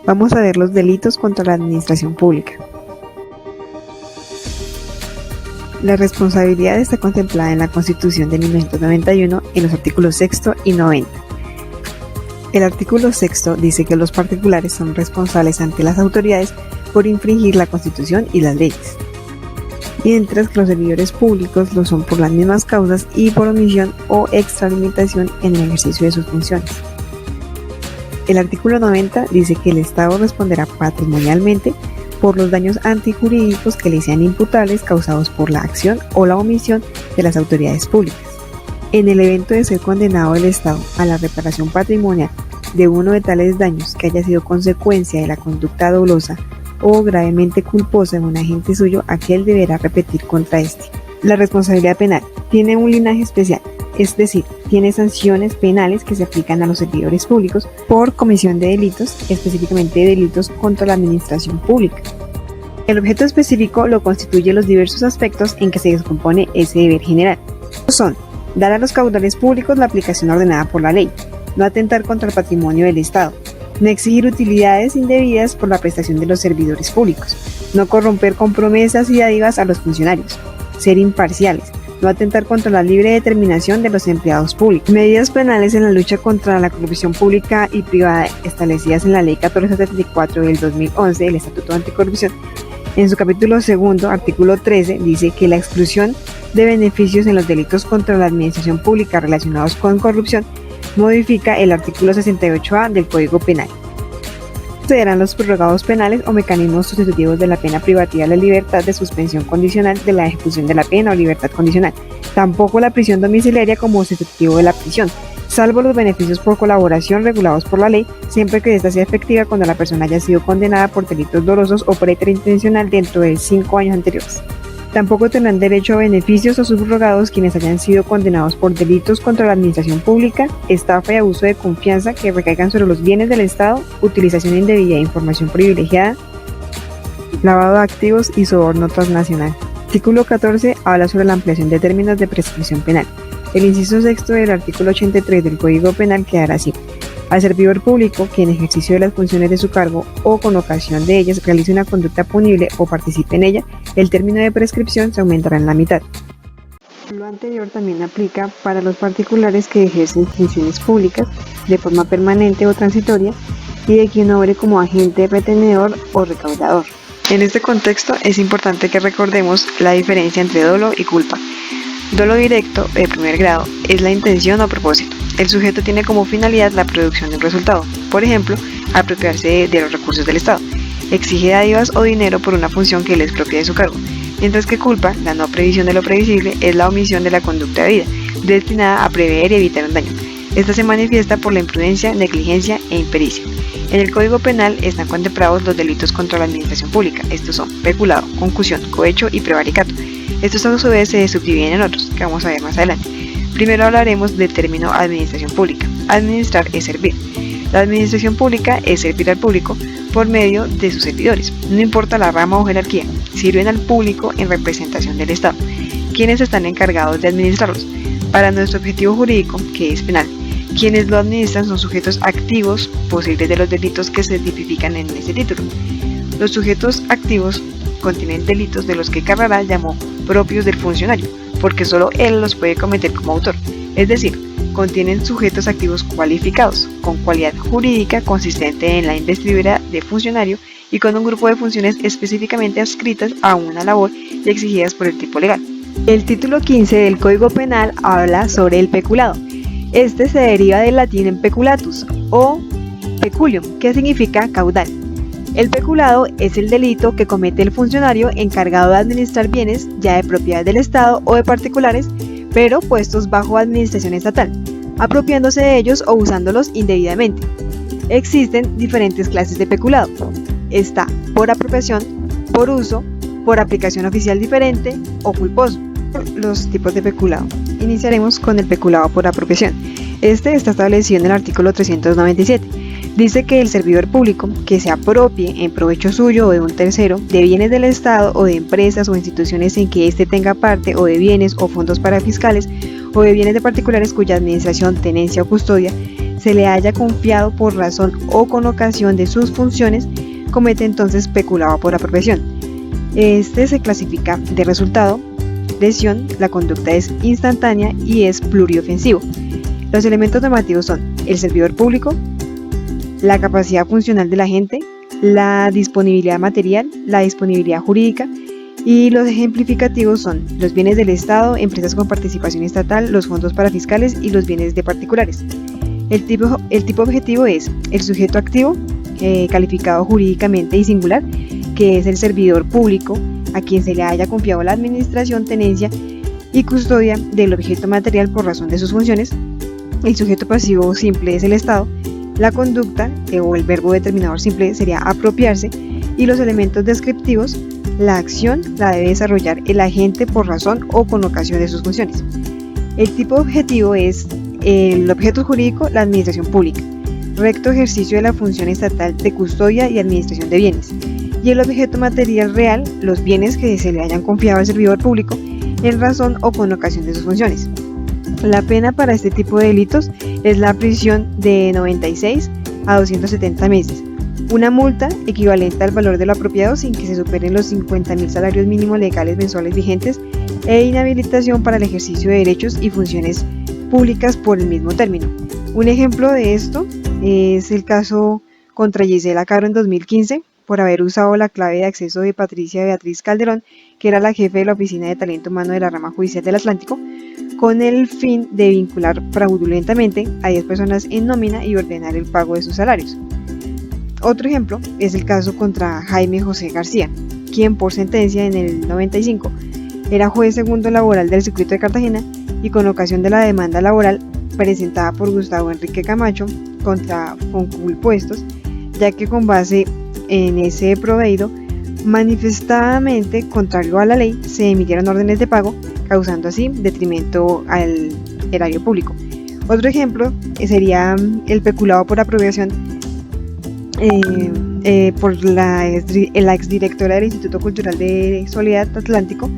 Vamos a ver los delitos contra la administración pública. La responsabilidad está contemplada en la Constitución de 1991 en los artículos 6 y 90. El artículo 6 dice que los particulares son responsables ante las autoridades por infringir la Constitución y las leyes, mientras que los servidores públicos lo son por las mismas causas y por omisión o extralimitación en el ejercicio de sus funciones. El artículo 90 dice que el Estado responderá patrimonialmente por los daños antijurídicos que le sean imputables causados por la acción o la omisión de las autoridades públicas. En el evento de ser condenado el Estado a la reparación patrimonial de uno de tales daños que haya sido consecuencia de la conducta dolosa o gravemente culposa de un agente suyo, aquel deberá repetir contra éste. La responsabilidad penal tiene un linaje especial, es decir, tiene sanciones penales que se aplican a los servidores públicos por comisión de delitos, específicamente delitos contra la administración pública. El objeto específico lo constituyen los diversos aspectos en que se descompone ese deber general. Son: dar a los caudales públicos la aplicación ordenada por la ley, no atentar contra el patrimonio del Estado, no exigir utilidades indebidas por la prestación de los servidores públicos, no corromper con promesas y dádivas a los funcionarios, ser imparciales, no atentar contra la libre determinación de los empleados públicos. Medidas penales en la lucha contra la corrupción pública y privada establecidas en la Ley 1474 del 2011, el Estatuto Anticorrupción. En su capítulo segundo, artículo 13, dice que la exclusión de beneficios en los delitos contra la administración pública relacionados con corrupción modifica el artículo 68A del Código Penal. Serán los prorrogados penales o mecanismos sustitutivos de la pena privativa de la libertad de suspensión condicional de la ejecución de la pena o libertad condicional. Tampoco la prisión domiciliaria como sustitutivo de la prisión, salvo los beneficios por colaboración regulados por la ley, siempre que ésta sea efectiva cuando la persona haya sido condenada por delitos dolosos o preterintencional dentro de 5 años anteriores. Tampoco tendrán derecho a beneficios o subrogados quienes hayan sido condenados por delitos contra la administración pública, estafa y abuso de confianza que recaigan sobre los bienes del Estado, utilización indebida de información privilegiada, lavado de activos y soborno transnacional. Artículo 14 habla sobre la ampliación de términos de prescripción penal. El inciso sexto del artículo 83 del Código Penal quedará así: al servidor público que en ejercicio de las funciones de su cargo o con ocasión de ellas realice una conducta punible o participe en ella, el término de prescripción se aumentará en la mitad. Lo anterior también aplica para los particulares que ejercen funciones públicas de forma permanente o transitoria y de quien obre como agente retenedor o recaudador. En este contexto es importante que recordemos la diferencia entre dolo y culpa. Dolo directo, de primer grado, es la intención o propósito. El sujeto tiene como finalidad la producción de un resultado, por ejemplo, apropiarse de los recursos del Estado. Exige dádivas o dinero por una función que le es propia de su cargo, mientras que culpa, la no previsión de lo previsible, es la omisión de la conducta debida, destinada a prever y evitar un daño. Esta se manifiesta por la imprudencia, negligencia e impericia. En el Código Penal están contemplados los delitos contra la administración pública. Estos son peculado, concusión, cohecho y prevaricato. Estos a su vez se subdividen en otros, que vamos a ver más adelante. Primero hablaremos del término administración pública. Administrar es servir. La administración pública es servir al público por medio de sus servidores. No importa la rama o jerarquía, sirven al público en representación del Estado, quienes están encargados de administrarlos. Para nuestro objetivo jurídico, que es penal, quienes lo administran son sujetos activos posibles de los delitos que se tipifican en este título. Los sujetos activos contienen delitos de los que Carrara llamó propios del funcionario, porque solo él los puede cometer como autor, es decir, contienen sujetos activos cualificados, con cualidad jurídica consistente en la investidura de funcionario y con un grupo de funciones específicamente adscritas a una labor y exigidas por el tipo legal. El título 15 del Código Penal habla sobre el peculado. Este se deriva del latín en peculatus o peculium, que significa caudal. El peculado es el delito que comete el funcionario encargado de administrar bienes ya de propiedad del Estado o de particulares, pero puestos bajo administración estatal, apropiándose de ellos o usándolos indebidamente. Existen diferentes clases de peculado. Está por apropiación, por uso, por aplicación oficial diferente o culposo. Los tipos de peculado. Iniciaremos con el peculado por apropiación. Este está establecido en el artículo 397. Dice que el servidor público que se apropie en provecho suyo o de un tercero de bienes del Estado o de empresas o instituciones en que éste tenga parte o de bienes o fondos parafiscales o de bienes de particulares cuya administración, tenencia o custodia se le haya confiado por razón o con ocasión de sus funciones, comete entonces peculado por apropiación. Este se clasifica de resultado, lesión, la conducta es instantánea y es pluriofensivo. Los elementos normativos son el servidor público, la capacidad funcional del agente, la disponibilidad material, la disponibilidad jurídica, y los ejemplificativos son los bienes del Estado, empresas con participación estatal, los fondos parafiscales y los bienes de particulares. El tipo objetivo es el sujeto activo, calificado jurídicamente y singular, que es el servidor público a quien se le haya confiado la administración, tenencia y custodia del objeto material por razón de sus funciones. El sujeto pasivo simple es el Estado. La conducta o el verbo determinador simple sería apropiarse, y los elementos descriptivos, la acción la debe desarrollar el agente por razón o con ocasión de sus funciones. El tipo objetivo es el objeto jurídico, la administración pública, recto ejercicio de la función estatal de custodia y administración de bienes, y el objeto material real, los bienes que se le hayan confiado al servidor público en razón o con ocasión de sus funciones. La pena para este tipo de delitos es la prisión de 96 a 270 meses, una multa equivalente al valor de lo apropiado sin que se superen los 50.000 salarios mínimos legales mensuales vigentes, e inhabilitación para el ejercicio de derechos y funciones públicas por el mismo término. Un ejemplo de esto es el caso contra Gisela Caro en 2015 por haber usado la clave de acceso de Patricia Beatriz Calderón, que era la jefe de la Oficina de Talento Humano de la Rama Judicial del Atlántico, con el fin de vincular fraudulentamente a 10 personas en nómina y ordenar el pago de sus salarios. Otro ejemplo es el caso contra Jaime José García, quien por sentencia en el 95 era juez segundo laboral del circuito de Cartagena, y con ocasión de la demanda laboral presentada por Gustavo Enrique Camacho contra Foncul-Puestos, ya que con base en ese proveído manifestadamente contrario a la ley se emitieron órdenes de pago, causando así detrimento al erario público. Otro ejemplo sería el peculado por apropiación por la exdirectora del Instituto Cultural de Soledad Atlántico,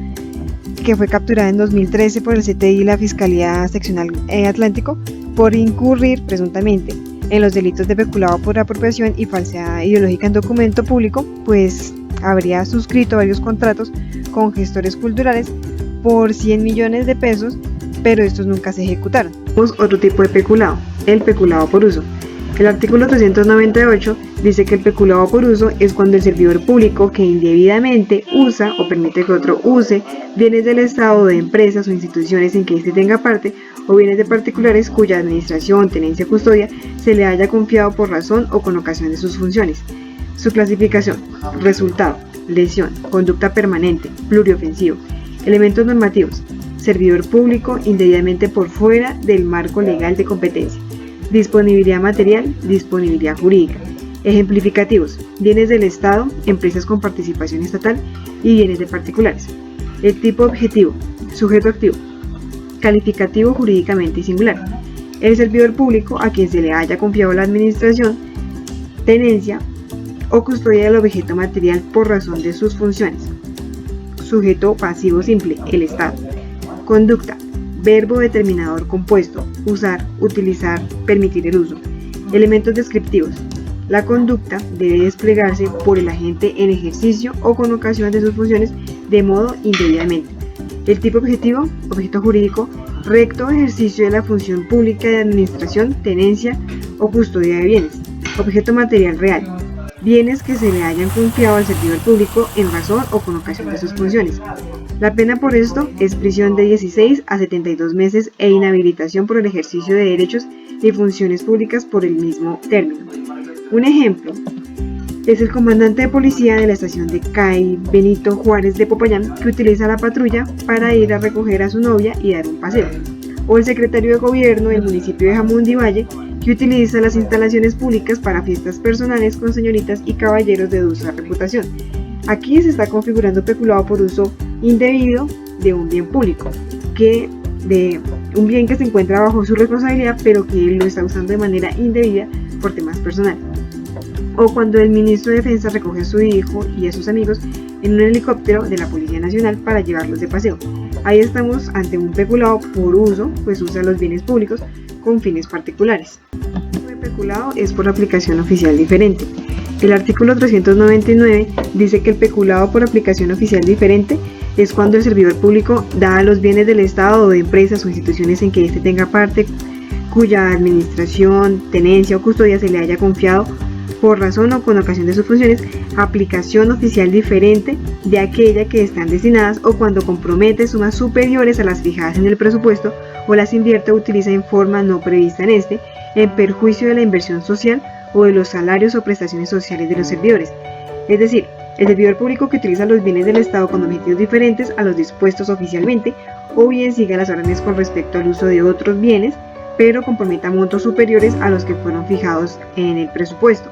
que fue capturada en 2013 por el CTI y la Fiscalía Seccional Atlántico por incurrir presuntamente en los delitos de peculado por apropiación y falsedad ideológica en documento público, pues habría suscrito varios contratos con gestores culturales por 100 millones de pesos, pero estos nunca se ejecutaron. Otro tipo de peculado, el peculado por uso. El artículo 398 dice que el peculado por uso es cuando el servidor público que indebidamente usa o permite que otro use bienes del Estado, de empresas o instituciones en que éste tenga parte, o bienes de particulares cuya administración, tenencia o custodia se le haya confiado por razón o con ocasión de sus funciones. Su clasificación: resultado, lesión, conducta permanente, pluriofensivo. Elementos normativos: servidor público indebidamente por fuera del marco legal de competencia. Disponibilidad material, disponibilidad jurídica. Ejemplificativos: bienes del Estado, empresas con participación estatal y bienes de particulares. El tipo objetivo: sujeto activo. Calificativo jurídicamente y singular: el servidor público a quien se le haya confiado la administración, tenencia o custodia del objeto material por razón de sus funciones. Sujeto pasivo simple: el Estado. Conducta: verbo determinador compuesto: usar, utilizar, permitir el uso. Elementos descriptivos: la conducta debe desplegarse por el agente en ejercicio o con ocasión de sus funciones de modo indebidamente. El tipo objetivo: objeto jurídico, recto ejercicio de la función pública de administración, tenencia o custodia de bienes. Objeto material real: bienes que se le hayan confiado al servidor público en razón o con ocasión de sus funciones. La pena por esto es prisión de 16 a 72 meses e inhabilitación por el ejercicio de derechos y funciones públicas por el mismo término. Un ejemplo es el comandante de policía de la estación de CAI Benito Juárez de Popayán, que utiliza la patrulla para ir a recoger a su novia y dar un paseo, o el secretario de gobierno del municipio de Jamundí Valle, que utiliza las instalaciones públicas para fiestas personales con señoritas y caballeros de dudosa reputación. Aquí se está configurando peculado por uso indebido de un bien público, de un bien que se encuentra bajo su responsabilidad, pero que él lo está usando de manera indebida por temas personales. O cuando el ministro de Defensa recoge a su hijo y a sus amigos en un helicóptero de la Policía Nacional para llevarlos de paseo. Ahí estamos ante un peculado por uso, pues usa los bienes públicos con fines particulares. peculado es por aplicación oficial diferente. El artículo 399 dice que el peculado por aplicación oficial diferente es cuando el servidor público da a los bienes del Estado o de empresas o instituciones en que éste tenga parte, cuya administración, tenencia o custodia se le haya confiado por razón o con ocasión de sus funciones, aplicación oficial diferente de aquella que están destinadas, o cuando compromete sumas superiores a las fijadas en el presupuesto o las invierte o utiliza en forma no prevista en este, en perjuicio de la inversión social o de los salarios o prestaciones sociales de los servidores. Es decir, el servidor público que utiliza los bienes del Estado con objetivos diferentes a los dispuestos oficialmente, o bien siga las órdenes con respecto al uso de otros bienes, pero comprometa montos superiores a los que fueron fijados en el presupuesto.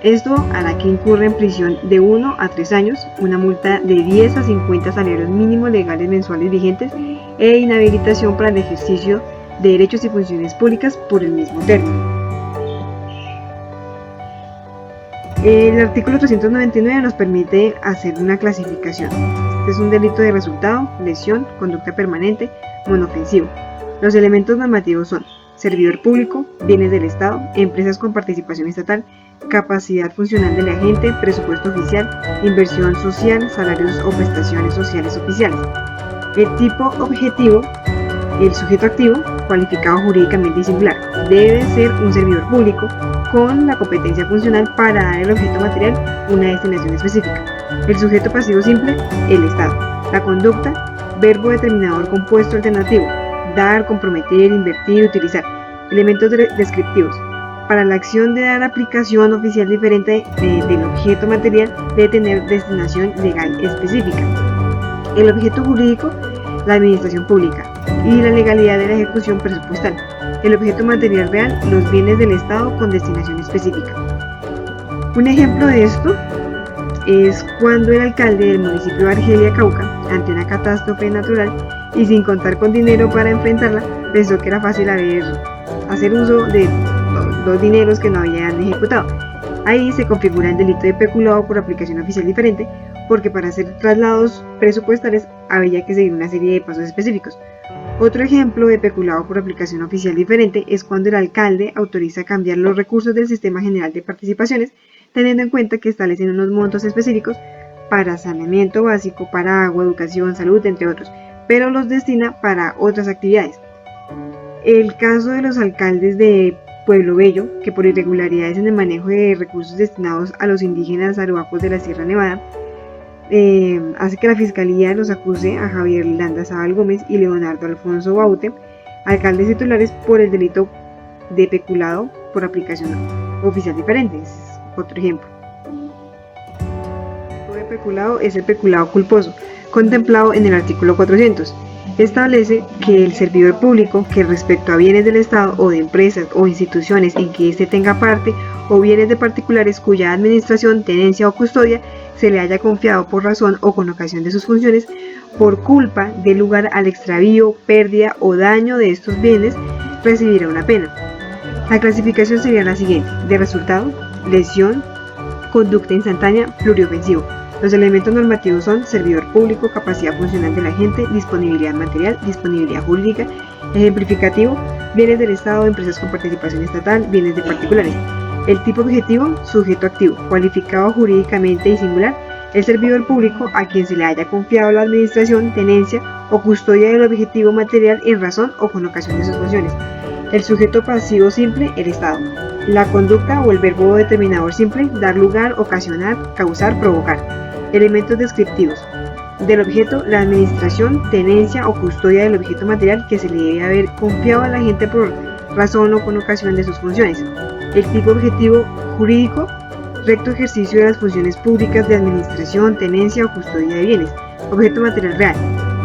Esto hará que incurra en prisión de 1 a 3 años, una multa de 10 a 50 salarios mínimos legales mensuales vigentes e inhabilitación para el ejercicio de derechos y funciones públicas por el mismo término. El artículo 399 nos permite hacer una clasificación. Este es un delito de resultado, lesión, conducta permanente, monofensivo. Los elementos normativos son servidor público, bienes del Estado, empresas con participación estatal, capacidad funcional del agente, presupuesto oficial, inversión social, salarios o prestaciones sociales oficiales. El tipo objetivo, el sujeto activo, cualificado jurídicamente y singular, debe ser un servidor público con la competencia funcional para dar al objeto material una destinación específica. El sujeto pasivo simple, el Estado. La conducta, verbo determinador compuesto alternativo, dar, comprometer, invertir, utilizar. Elementos descriptivos. Para la acción de dar aplicación oficial diferente del objeto material debe tener destinación legal específica. El objeto jurídico, la administración pública, y la legalidad de la ejecución presupuestal. El objeto material real, los bienes del Estado con destinación específica. Un ejemplo de esto es cuando el alcalde del municipio de Argelia, Cauca, ante una catástrofe natural y sin contar con dinero para enfrentarla, pensó que era fácil hacer uso de los dineros que no habían ejecutado. Ahí se configura el delito de peculado por aplicación oficial diferente, porque para hacer traslados presupuestales había que seguir una serie de pasos específicos. Otro ejemplo de peculado por aplicación oficial diferente es cuando el alcalde autoriza cambiar los recursos del Sistema General de Participaciones, teniendo en cuenta que establecen unos montos específicos para saneamiento básico, para agua, educación, salud, entre otros, pero los destina para otras actividades. El caso de los alcaldes de Pueblo Bello, que por irregularidades en el manejo de recursos destinados a los indígenas arhuacos de la Sierra Nevada, hace que la Fiscalía los acuse a Javier Landa Zabal Gómez y Leonardo Alfonso Baute, alcaldes titulares, por el delito de peculado por aplicación oficial diferente. Es otro ejemplo. El tipo de peculado es el peculado culposo, contemplado en el artículo 400. Establece que el servidor público que respecto a bienes del Estado o de empresas o instituciones en que éste tenga parte, o bienes de particulares cuya administración, tenencia o custodia se le haya confiado por razón o con ocasión de sus funciones, por culpa dé lugar al extravío, pérdida o daño de estos bienes, recibirá una pena. La clasificación sería la siguiente: de resultado, lesión, conducta instantánea, pluriofensivo. Los elementos normativos son servidor público, capacidad funcional del agente, disponibilidad material, disponibilidad jurídica. Ejemplificativo, bienes del Estado, empresas con participación estatal, bienes de particulares. El tipo objetivo, sujeto activo, cualificado jurídicamente y singular, el servidor público a quien se le haya confiado la administración, tenencia o custodia del objetivo material en razón o con ocasión de sus funciones. El sujeto pasivo simple, el Estado. La conducta o el verbo determinador simple, dar lugar, ocasionar, causar, provocar. Elementos descriptivos. Del objeto, la administración, tenencia o custodia del objeto material que se le debe haber confiado a la gente por razón o con ocasión de sus funciones. El tipo objetivo jurídico, recto ejercicio de las funciones públicas de administración, tenencia o custodia de bienes. Objeto material real,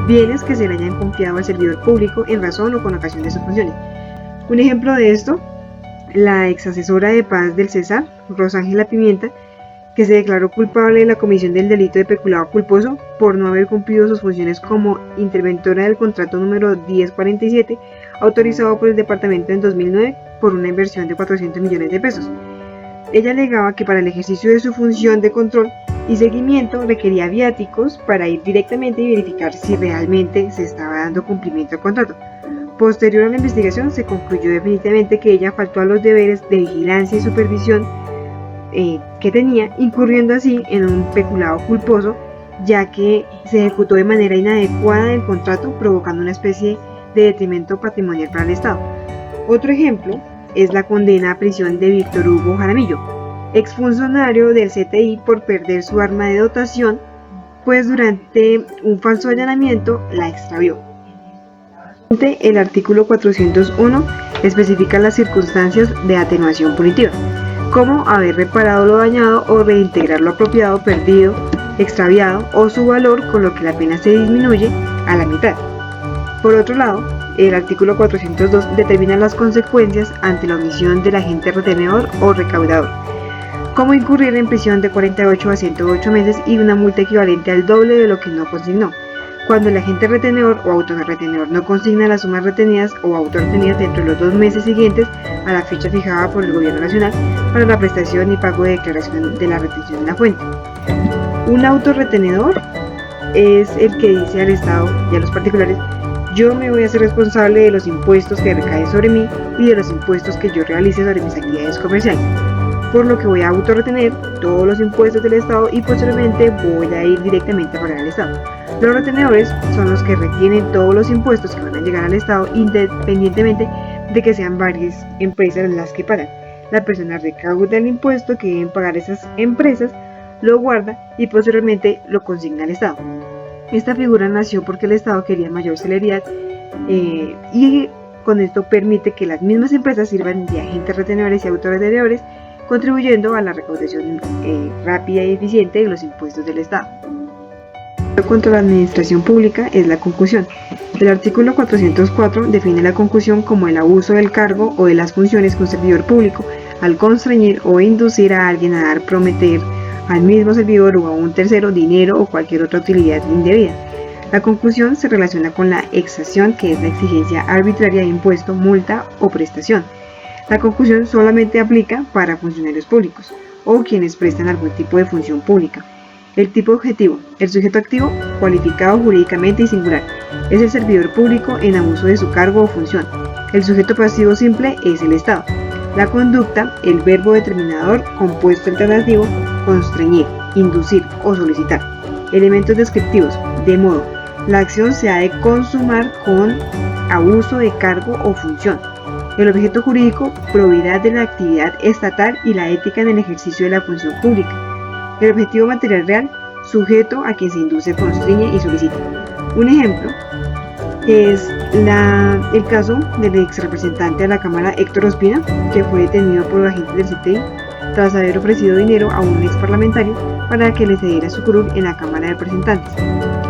bienes que se le hayan confiado al servidor público en razón o con ocasión de sus funciones. Un ejemplo de esto, la ex asesora de paz del Cesar, Rosángela Pimienta, que se declaró culpable de la comisión del delito de peculado culposo por no haber cumplido sus funciones como interventora del contrato número 1047, autorizado por el departamento en 2009 por una inversión de 400 millones de pesos. Ella alegaba que para el ejercicio de su función de control y seguimiento requería viáticos para ir directamente y verificar si realmente se estaba dando cumplimiento al contrato. Posterior a la investigación se concluyó definitivamente que ella faltó a los deberes de vigilancia y supervisión que tenía, incurriendo así en un peculado culposo, ya que se ejecutó de manera inadecuada el contrato, provocando una especie de detrimento patrimonial para el Estado. Otro ejemplo es la condena a prisión de Víctor Hugo Jaramillo, exfuncionario del CTI, por perder su arma de dotación, pues durante un falso allanamiento la extravió. El artículo 401 especifica las circunstancias de atenuación punitiva, como haber reparado lo dañado o reintegrar lo apropiado perdido, extraviado o su valor, con lo que la pena se disminuye a la mitad. Por otro lado, el artículo 402 determina las consecuencias ante la omisión del agente retenedor o recaudador, como incurrir en prisión de 48 a 108 meses y una multa equivalente al doble de lo que no consignó, cuando el agente retenedor o autorretenedor no consigna las sumas retenidas o autorretenidas dentro de los 2 meses siguientes a la fecha fijada por el Gobierno Nacional para la prestación y pago de declaración de la retención en la fuente. Un autorretenedor es el que dice al Estado y a los particulares: yo me voy a hacer responsable de los impuestos que recaen sobre mí y de los impuestos que yo realice sobre mis actividades comerciales, por lo que voy a autorretener todos los impuestos del Estado y posteriormente voy a ir directamente a pagar al Estado. Los retenedores son los que retienen todos los impuestos que van a llegar al Estado, independientemente de que sean varias empresas las que pagan. La persona recauda el impuesto que deben pagar esas empresas, lo guarda y posteriormente lo consigna al Estado. Esta figura nació porque el Estado quería mayor celeridad y con esto permite que las mismas empresas sirvan de agentes retenedores y autorretenedores, contribuyendo a la recaudación rápida y eficiente de los impuestos del Estado. Contra la administración pública es la concusión. El artículo 404 define la concusión como el abuso del cargo o de las funciones que un servidor público, al constreñir o inducir a alguien a dar, prometer al mismo servidor o a un tercero dinero o cualquier otra utilidad indebida. La concusión se relaciona con la exacción, que es la exigencia arbitraria de impuesto, multa o prestación. La concusión solamente aplica para funcionarios públicos o quienes prestan algún tipo de función pública. El tipo objetivo. El sujeto activo, cualificado jurídicamente y singular, es el servidor público en abuso de su cargo o función. El sujeto pasivo simple es el Estado. La conducta, el verbo determinador compuesto alternativo, constreñir, inducir o solicitar. Elementos descriptivos, de modo: la acción se ha de consumar con abuso de cargo o función. El objeto jurídico, probidad de la actividad estatal y la ética en el ejercicio de la función pública. El objetivo material real, sujeto a quien se induce, constriñe y solicita. Un ejemplo es el caso del ex representante de la Cámara Héctor Ospina, que fue detenido por los agentes del CTI tras haber ofrecido dinero a un ex parlamentario para que le cediera su curul en la Cámara de Representantes.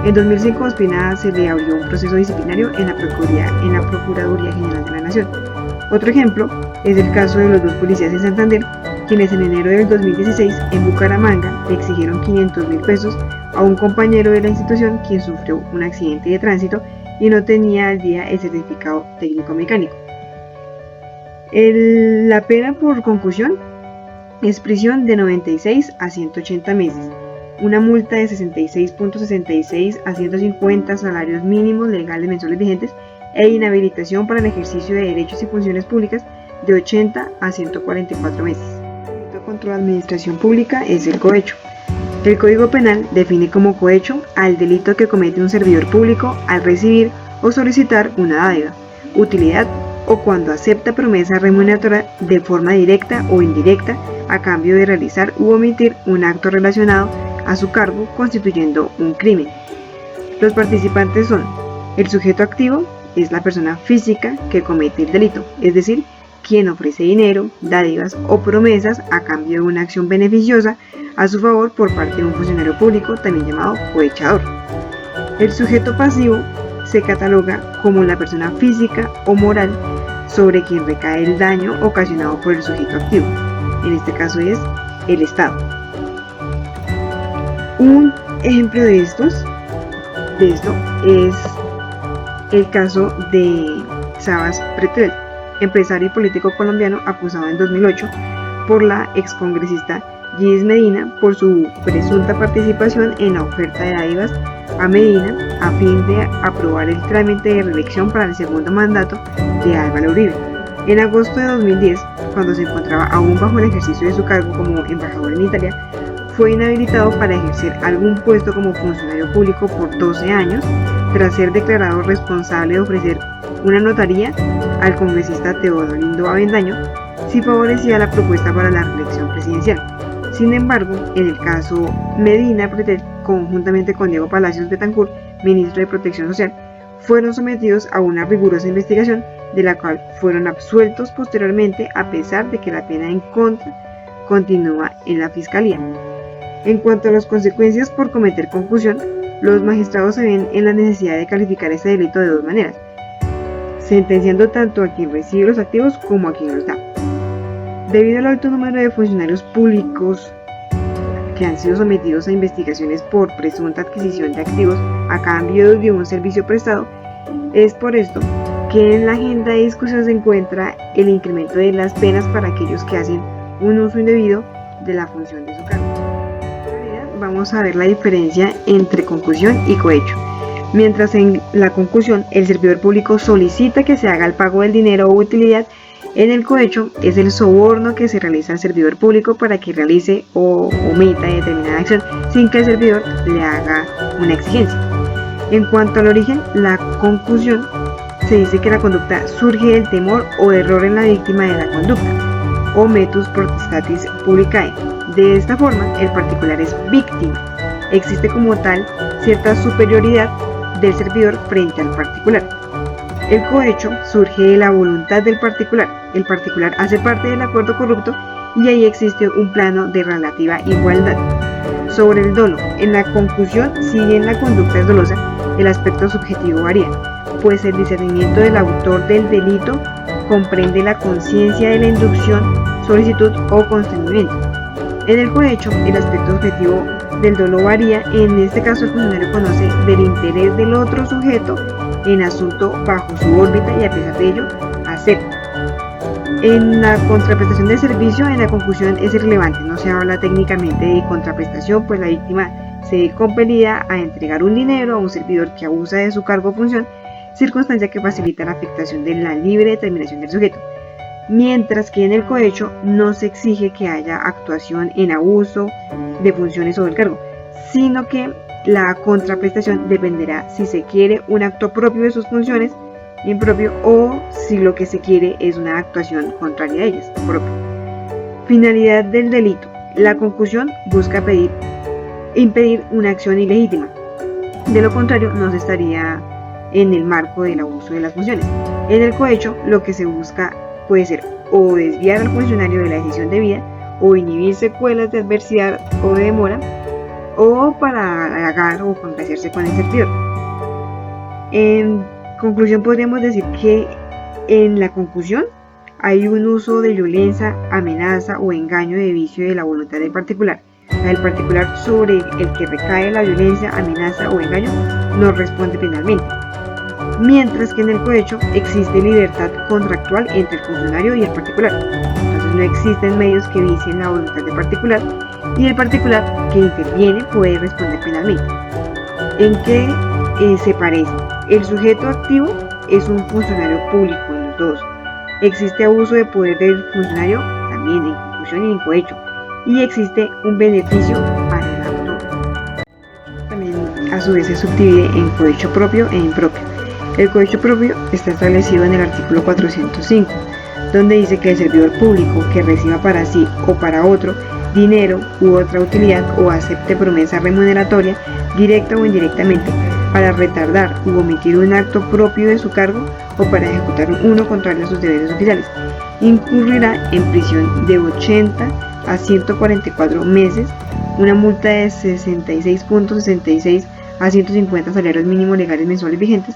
En 2005 a Ospina se le abrió un proceso disciplinario en la Procuraduría General de la Nación. Otro ejemplo es el caso de los 2 policías en Santander, quienes en enero del 2016 en Bucaramanga le exigieron 500.000 pesos a un compañero de la institución quien sufrió un accidente de tránsito y no tenía al día el certificado técnico mecánico. La pena por concusión es prisión de 96 a 180 meses, una multa de 66.66 a 150 salarios mínimos legales mensuales vigentes e inhabilitación para el ejercicio de derechos y funciones públicas de 80 a 144 meses. El delito contra la administración pública es el cohecho. El Código Penal define como cohecho al delito que comete un servidor público al recibir o solicitar una dádiva, utilidad o cuando acepta promesa remuneratoria de forma directa o indirecta a cambio de realizar u omitir un acto relacionado a su cargo, constituyendo un crimen. Los participantes son: el sujeto activo es la persona física que comete el delito, es decir, quien ofrece dinero, dádivas o promesas a cambio de una acción beneficiosa a su favor por parte de un funcionario público, también llamado cohechador. El sujeto pasivo se cataloga como la persona física o moral sobre quien recae el daño ocasionado por el sujeto activo. En este caso es el Estado. Un ejemplo de esto es el caso de Sabas Pretel, empresario y político colombiano acusado en 2008 por la excongresista Gis Medina por su presunta participación en la oferta de dádivas a Medina a fin de aprobar el trámite de reelección para el segundo mandato de Álvaro Uribe. En agosto de 2010, cuando se encontraba aún bajo el ejercicio de su cargo como embajador en Italia, fue inhabilitado para ejercer algún puesto como funcionario público por 12 años, tras ser declarado responsable de ofrecer una notaría al congresista Teodolindo Avendaño si favorecía la propuesta para la reelección presidencial. Sin embargo, en el caso Medina Pretel, conjuntamente con Diego Palacios Betancur, ministro de Protección Social, fueron sometidos a una rigurosa investigación de la cual fueron absueltos posteriormente a pesar de que la pena en contra continúa en la Fiscalía. En cuanto a las consecuencias por cometer concusión, los magistrados se ven en la necesidad de calificar este delito de dos maneras, sentenciando tanto a quien recibe los activos como a quien los da. Debido al alto número de funcionarios públicos que han sido sometidos a investigaciones por presunta adquisición de activos a cambio de un servicio prestado, es por esto que en la agenda de discusión se encuentra el incremento de las penas para aquellos que hacen un uso indebido de la función de su cargo. Vamos a ver la diferencia entre concusión y cohecho. Mientras en la concusión el servidor público solicita que se haga el pago del dinero o utilidad, en el cohecho es el soborno que se realiza al servidor público para que realice o omita determinada acción sin que el servidor le haga una exigencia. En cuanto al origen, la concusión se dice que la conducta surge del temor o error en la víctima de la conducta, o metus potestatis publicae. De esta forma, el particular es víctima. Existe como tal cierta superioridad del servidor frente al particular. El cohecho surge de la voluntad del particular. El particular hace parte del acuerdo corrupto y ahí existe un plano de relativa igualdad. Sobre el dolo, en la concusión, si bien la conducta es dolosa, el aspecto subjetivo varía, pues el discernimiento del autor del delito comprende la conciencia de la inducción, solicitud o constreñimiento. En el cohecho, el aspecto objetivo del dolo varía. En este caso, el funcionario conoce del interés del otro sujeto en asunto bajo su órbita y a pesar de ello, acepta. En la contraprestación de servicio, en la concusión es irrelevante, no se habla técnicamente de contraprestación, pues la víctima se ve compelida a entregar un dinero a un servidor que abusa de su cargo o función, circunstancia que facilita la afectación de la libre determinación del sujeto. Mientras que en el cohecho no se exige que haya actuación en abuso de funciones o del cargo, sino que la contraprestación dependerá si se quiere un acto propio de sus funciones impropio o si lo que se quiere es una actuación contraria a ellas, propio. Finalidad del delito. La concusión busca impedir una acción ilegítima. De lo contrario, no se estaría en el marco del abuso de las funciones. En el cohecho, lo que se busca puede ser o desviar al funcionario de la decisión debida, o inhibir secuelas de adversidad o de demora, o para halagar o complacerse con el servidor. En conclusión, podríamos decir que en la concusión hay un uso de violencia, amenaza o engaño de vicio de la voluntad del particular. El particular sobre el que recae la violencia, amenaza o engaño no responde penalmente. Mientras que en el cohecho existe libertad contractual entre el funcionario y el particular. Entonces no existen medios que vicien la voluntad del particular y el particular que interviene puede responder penalmente. ¿En qué se parece? El sujeto activo es un funcionario público en los dos. Existe abuso de poder del funcionario también en concusión y en cohecho. Y existe un beneficio para el autor. También a su vez se subdivide en cohecho propio e impropio. El cohecho propio está establecido en el artículo 405, donde dice que el servidor público que reciba para sí o para otro dinero u otra utilidad o acepte promesa remuneratoria, directa o indirectamente, para retardar u omitir un acto propio de su cargo o para ejecutar uno contrario a sus deberes oficiales, incurrirá en prisión de 80 a 144 meses, una multa de 66.66 a 150 salarios mínimos legales mensuales vigentes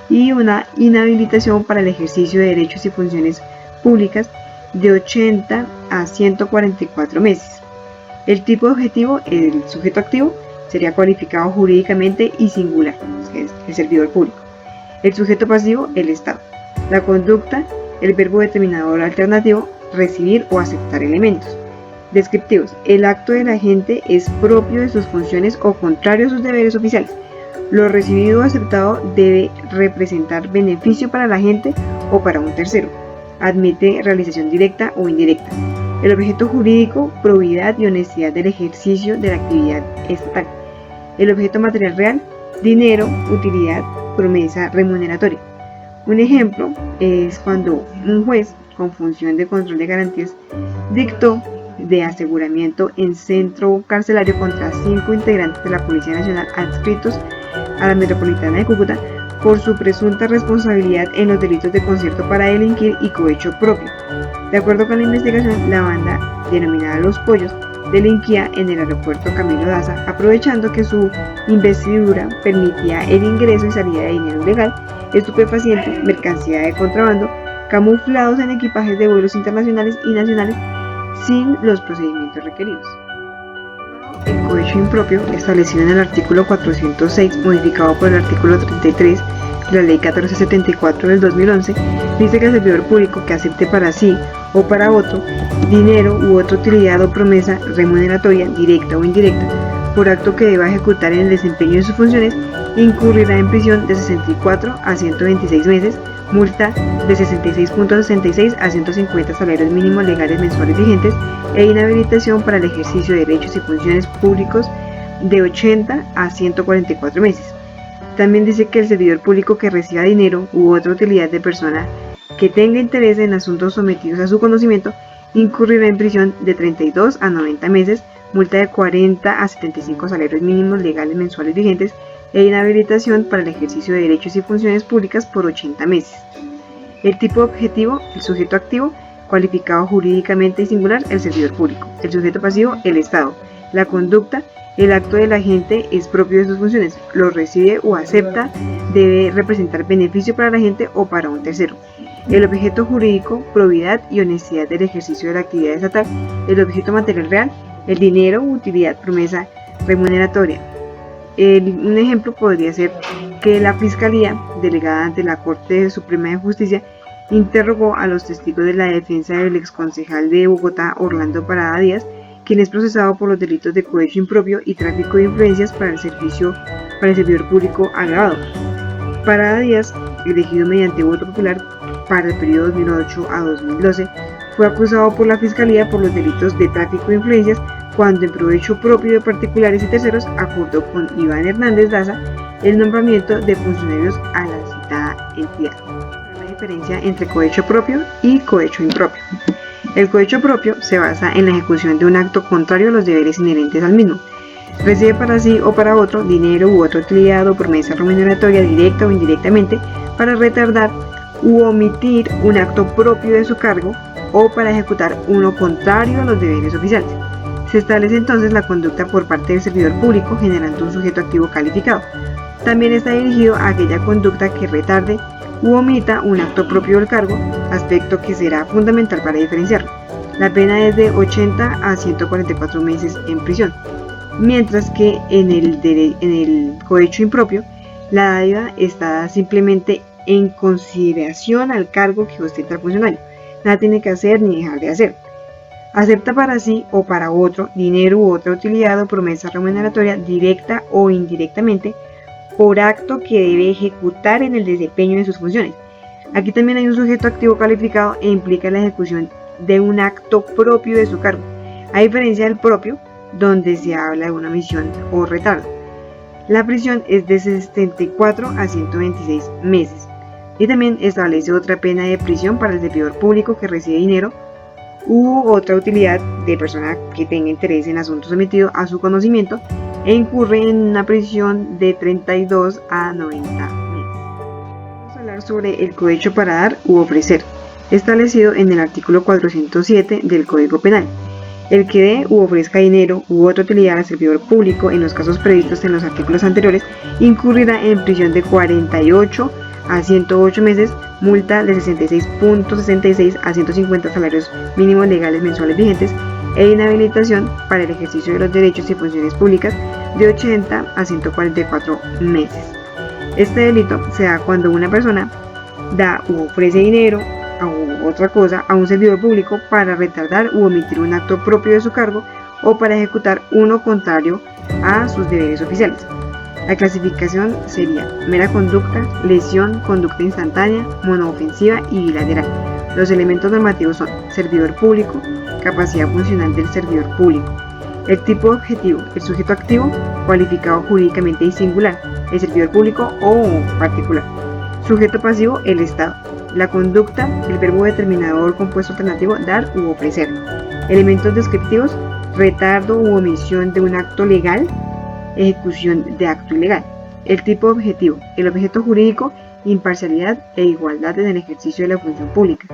y una inhabilitación para el ejercicio de derechos y funciones públicas de 80 a 144 meses. El tipo de objetivo, el sujeto activo, sería cualificado jurídicamente y singular, que es el servidor público. El sujeto pasivo, el Estado. La conducta, el verbo determinador alternativo, recibir o aceptar elementos. Descriptivos. El acto del agente es propio de sus funciones o contrario a sus deberes oficiales. Lo recibido o aceptado debe representar beneficio para el agente o para un tercero. Admite realización directa o indirecta. El objeto jurídico, probidad y honestidad del ejercicio de la actividad estatal. El objeto material real, dinero, utilidad, promesa remuneratoria. Un ejemplo es cuando un juez, con función de control de garantías, dictó de aseguramiento en centro carcelario contra 5 integrantes de la Policía Nacional adscritos a la Metropolitana de Cúcuta por su presunta responsabilidad en los delitos de concierto para delinquir y cohecho propio. De acuerdo con la investigación, la banda, denominada Los Pollos, delinquía en el aeropuerto Camilo Daza, aprovechando que su investidura permitía el ingreso y salida de dinero ilegal, estupefaciente, mercancía de contrabando, camuflados en equipajes de vuelos internacionales y nacionales sin los procedimientos requeridos. El cohecho impropio, establecido en el artículo 406, modificado por el artículo 33 de la Ley 1474 del 2011, dice que el servidor público que acepte para sí o para otro dinero u otra utilidad o promesa remuneratoria, directa o indirecta, por acto que deba ejecutar en el desempeño de sus funciones, incurrirá en prisión de 64 a 126 meses, multa de 66.66 a 150 salarios mínimos legales mensuales vigentes e inhabilitación para el ejercicio de derechos y funciones públicos de 80 a 144 meses. También dice que el servidor público que reciba dinero u otra utilidad de persona que tenga interés en asuntos sometidos a su conocimiento incurrirá en prisión de 32 a 90 meses, multa de 40 a 75 salarios mínimos legales mensuales vigentes e inhabilitación para el ejercicio de derechos y funciones públicas por 80 meses. El tipo objetivo, el sujeto activo, cualificado jurídicamente y singular, el servidor público. El sujeto pasivo, el Estado. La conducta, el acto del agente es propio de sus funciones, lo recibe o acepta, debe representar beneficio para el agente o para un tercero. El objeto jurídico, probidad y honestidad del ejercicio de la actividad estatal. El objeto material real, el dinero, utilidad, promesa remuneratoria. Un ejemplo podría ser que la Fiscalía, delegada ante la Corte Suprema de Justicia, interrogó a los testigos de la defensa del exconcejal de Bogotá, Orlando Parada Díaz, quien es procesado por los delitos de cohecho impropio y tráfico de influencias para el servidor público agravado. Parada Díaz, elegido mediante voto popular para el periodo 2008 a 2012, fue acusado por la Fiscalía por los delitos de tráfico de influencias cuando en provecho propio de particulares y terceros acordó con Iván Hernández Daza el nombramiento de funcionarios a la citada entidad. La diferencia entre cohecho propio y cohecho impropio. El cohecho propio se basa en la ejecución de un acto contrario a los deberes inherentes al mismo. Recibe para sí o para otro dinero u otra utilidad o promesa remuneratoria directa o indirectamente para retardar u omitir un acto propio de su cargo o para ejecutar uno contrario a los deberes oficiales. Se establece entonces la conducta por parte del servidor público generando un sujeto activo calificado. También está dirigido a aquella conducta que retarde u omita un acto propio del cargo, aspecto que será fundamental para diferenciarlo. La pena es de 80 a 144 meses en prisión, mientras que en el cohecho impropio, la dádiva está simplemente en consideración al cargo que ostenta el funcionario. Nada tiene que hacer ni dejar de hacer. Acepta para sí o para otro dinero u otra utilidad o promesa remuneratoria directa o indirectamente por acto que debe ejecutar en el desempeño de sus funciones. Aquí también hay un sujeto activo calificado e implica la ejecución de un acto propio de su cargo, a diferencia del propio, donde se habla de una omisión o retardo. La prisión es de 74 a 126 meses y también establece otra pena de prisión para el servidor público que recibe dinero u otra utilidad de persona que tenga interés en asuntos sometidos a su conocimiento e incurre en una prisión de 32 a 90 meses. Vamos a hablar sobre el cohecho para dar u ofrecer, establecido en el artículo 407 del Código Penal. El que dé u ofrezca dinero u otra utilidad al servidor público en los casos previstos en los artículos anteriores incurrirá en prisión de 48 a 108 meses, multa de 66.66 a 150 salarios mínimos legales mensuales vigentes e inhabilitación para el ejercicio de los derechos y funciones públicas de 80 a 144 meses. Este delito se da cuando una persona da u ofrece dinero otra cosa a un servidor público para retardar u omitir un acto propio de su cargo o para ejecutar uno contrario a sus deberes oficiales. La clasificación sería mera conducta, lesión, conducta instantánea, monoofensiva y bilateral. Los elementos normativos son servidor público, capacidad funcional del servidor público, el tipo objetivo, el sujeto activo, cualificado jurídicamente y singular, el servidor público o particular, sujeto pasivo, el Estado, la conducta, el verbo determinador compuesto alternativo, dar u ofrecer, elementos descriptivos, retardo u omisión de un acto legal, ejecución de acto ilegal, el tipo objetivo, el objeto jurídico, imparcialidad e igualdad en el ejercicio de la función pública,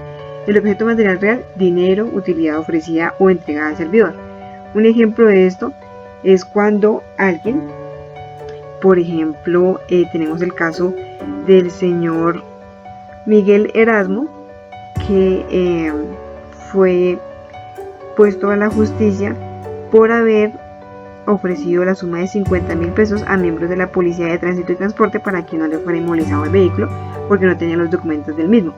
el objeto material real, dinero, utilidad ofrecida o entregada al servidor. Un ejemplo de esto es cuando alguien, por ejemplo, tenemos el caso del señor Miguel Erasmo, que fue puesto a la justicia por haber ofrecido la suma de 50.000 pesos a miembros de la Policía de Tránsito y Transporte para que no le fuera inmovilizado el vehículo porque no tenía los documentos del mismo.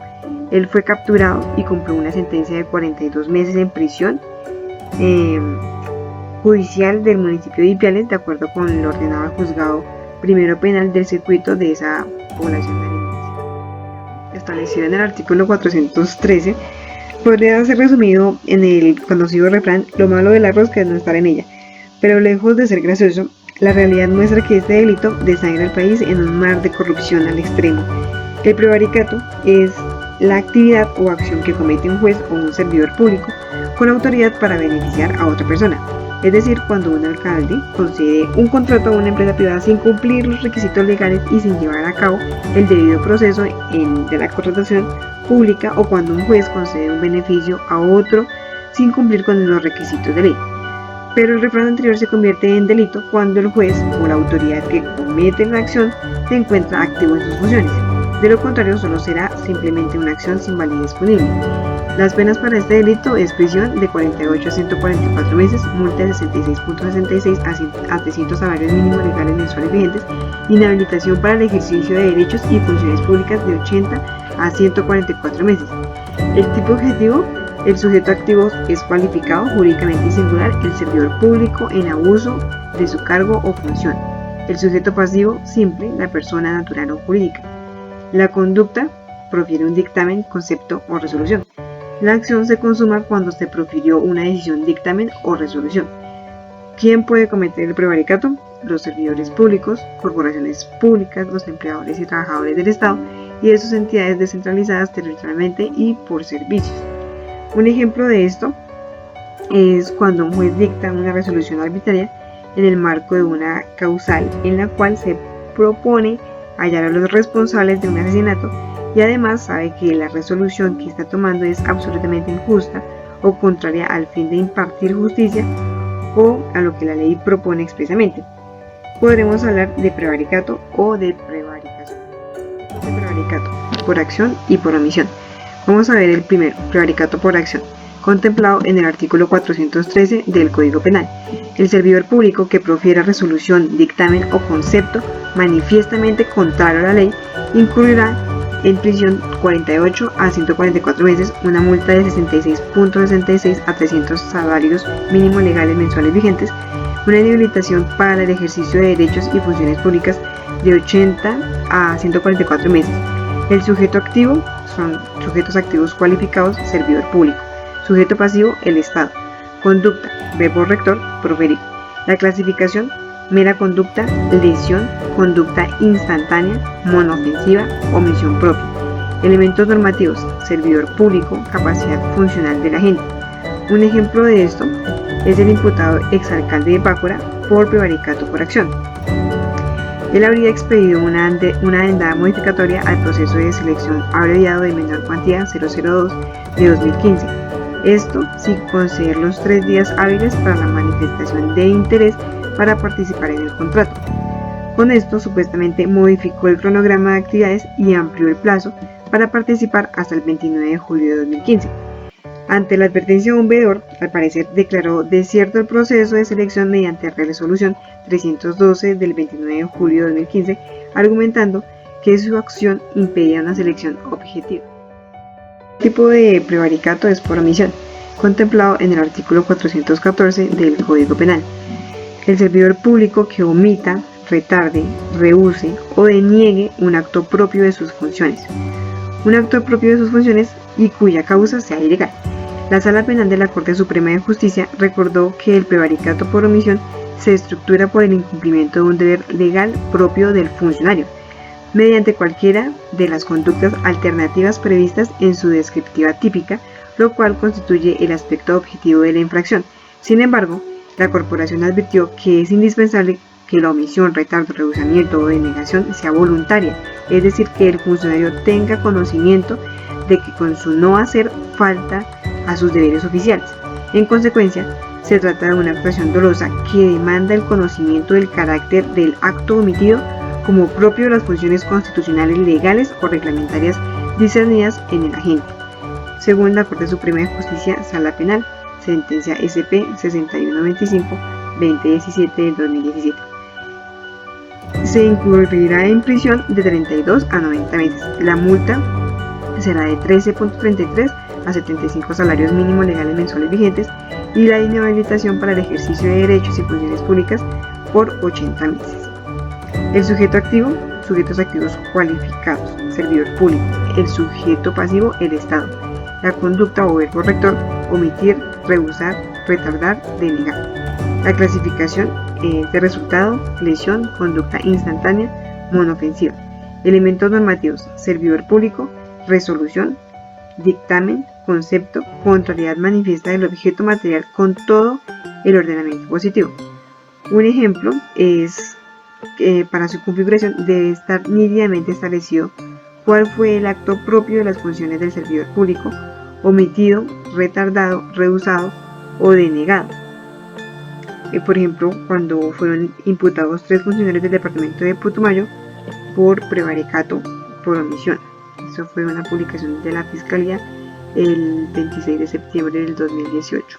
Él fue capturado y cumplió una sentencia de 42 meses en prisión judicial del municipio de Ipiales, de acuerdo con lo ordenado al juzgado primero penal del circuito de esa población de Arenas. Establecido en el artículo 413, podría ser resumido en el conocido refrán: lo malo del arroz que es no estar en ella. Pero lejos de ser gracioso, la realidad muestra que este delito desangra al país en un mar de corrupción al extremo. El prevaricato es la actividad o acción que comete un juez o un servidor público con autoridad para beneficiar a otra persona. Es decir, cuando un alcalde concede un contrato a una empresa privada sin cumplir los requisitos legales y sin llevar a cabo el debido proceso de la contratación pública, o cuando un juez concede un beneficio a otro sin cumplir con los requisitos de ley. Pero el refrán anterior se convierte en delito cuando el juez o la autoridad que comete la acción se encuentra activo en sus funciones. De lo contrario, solo será simplemente una acción sin validez disponible. Las penas para este delito es prisión de 48 a 144 meses, multa de 66.66 a 300 salarios mínimos legales mensuales vigentes, inhabilitación para el ejercicio de derechos y funciones públicas de 80 a 144 meses. El tipo objetivo: el sujeto activo es cualificado jurídicamente y singular, el servidor público en abuso de su cargo o función. El sujeto pasivo: simple, la persona natural o jurídica. La conducta: profiere un dictamen, concepto o resolución. La acción se consuma cuando se profirió una decisión, dictamen o resolución. ¿Quién puede cometer el prevaricato? Los servidores públicos, corporaciones públicas, los empleadores y trabajadores del Estado y de sus entidades descentralizadas territorialmente y por servicios. Un ejemplo de esto es cuando un juez dicta una resolución arbitraria en el marco de una causal en la cual se propone hallar a los responsables de un asesinato y además sabe que la resolución que está tomando es absolutamente injusta o contraria al fin de impartir justicia o a lo que la ley propone expresamente. Podremos hablar de prevaricato o de prevaricación. De prevaricato por acción y por omisión. Vamos a ver el primero, prevaricato por acción, contemplado en el artículo 413 del Código Penal. El servidor público que profiera resolución, dictamen o concepto manifiestamente contrario a la ley incurrirá en prisión 48 a 144 meses, una multa de 66.66 a 300 salarios mínimos legales mensuales vigentes, una inhabilitación para el ejercicio de derechos y funciones públicas de 80 a 144 meses. El sujeto activo son sujetos activos cualificados, servidor público. Sujeto pasivo, el Estado. Conducta: verbo rector, proferir. La clasificación: mera conducta, lesión, conducta instantánea, monoofensiva, omisión propia. Elementos normativos: servidor público, capacidad funcional del agente. Un ejemplo de esto es el imputado exalcalde de Pácora por prevaricato por acción. Él habría expedido una adendada modificatoria al proceso de selección abreviado de menor cuantía 002 de 2015. Esto sin conceder los 3 días hábiles para la manifestación de interés para participar en el contrato. Con esto, supuestamente modificó el cronograma de actividades y amplió el plazo para participar hasta el 29 de julio de 2015. Ante la advertencia de un veedor, al parecer declaró desierto el proceso de selección mediante resolución 312 del 29 de julio de 2015, argumentando que su acción impedía una selección objetiva. tipo de prevaricato es por omisión, contemplado en el artículo 414 del Código Penal. El servidor público que omita, retarde, rehúse o deniegue un acto propio de sus funciones. Un acto propio de sus funciones y cuya causa sea ilegal. La Sala Penal de la Corte Suprema de Justicia recordó que el prevaricato por omisión se estructura por el incumplimiento de un deber legal propio del funcionario, mediante cualquiera de las conductas alternativas previstas en su descriptiva típica, lo cual constituye el aspecto objetivo de la infracción. Sin embargo, la Corporación advirtió que es indispensable que la omisión, retardo, rehusamiento o denegación sea voluntaria, es decir, que el funcionario tenga conocimiento de que con su no hacer falta a sus deberes oficiales. En consecuencia, se trata de una actuación dolosa que demanda el conocimiento del carácter del acto omitido como propio de las funciones constitucionales, legales o reglamentarias discernidas en el agente. Según la Corte Suprema de Justicia, Sala Penal, sentencia SP 6125-2017 del 2017. Se incurrirá en prisión de 32 a 90 meses. La multa será de 13.33 a 75 salarios mínimos legales mensuales vigentes y la inhabilitación para el ejercicio de derechos y funciones públicas por 80 meses. El sujeto activo, sujetos activos cualificados, servidor público. El sujeto pasivo, el Estado. La conducta o verbo rector, omitir, rehusar, retardar, denegar. La clasificación es de resultado, lesión, conducta instantánea, monofensiva. Elementos normativos, servidor público, resolución, dictamen, concepto, contrariedad manifiesta del objeto material con todo el ordenamiento positivo. Un ejemplo es que para su configuración debe estar nítidamente establecido cuál fue el acto propio de las funciones del servidor público, omitido, retardado, rehusado o denegado. Por ejemplo, cuando fueron imputados 3 funcionarios del departamento de Putumayo por prevaricato por omisión. Eso fue una publicación de la Fiscalía el 26 de septiembre del 2018.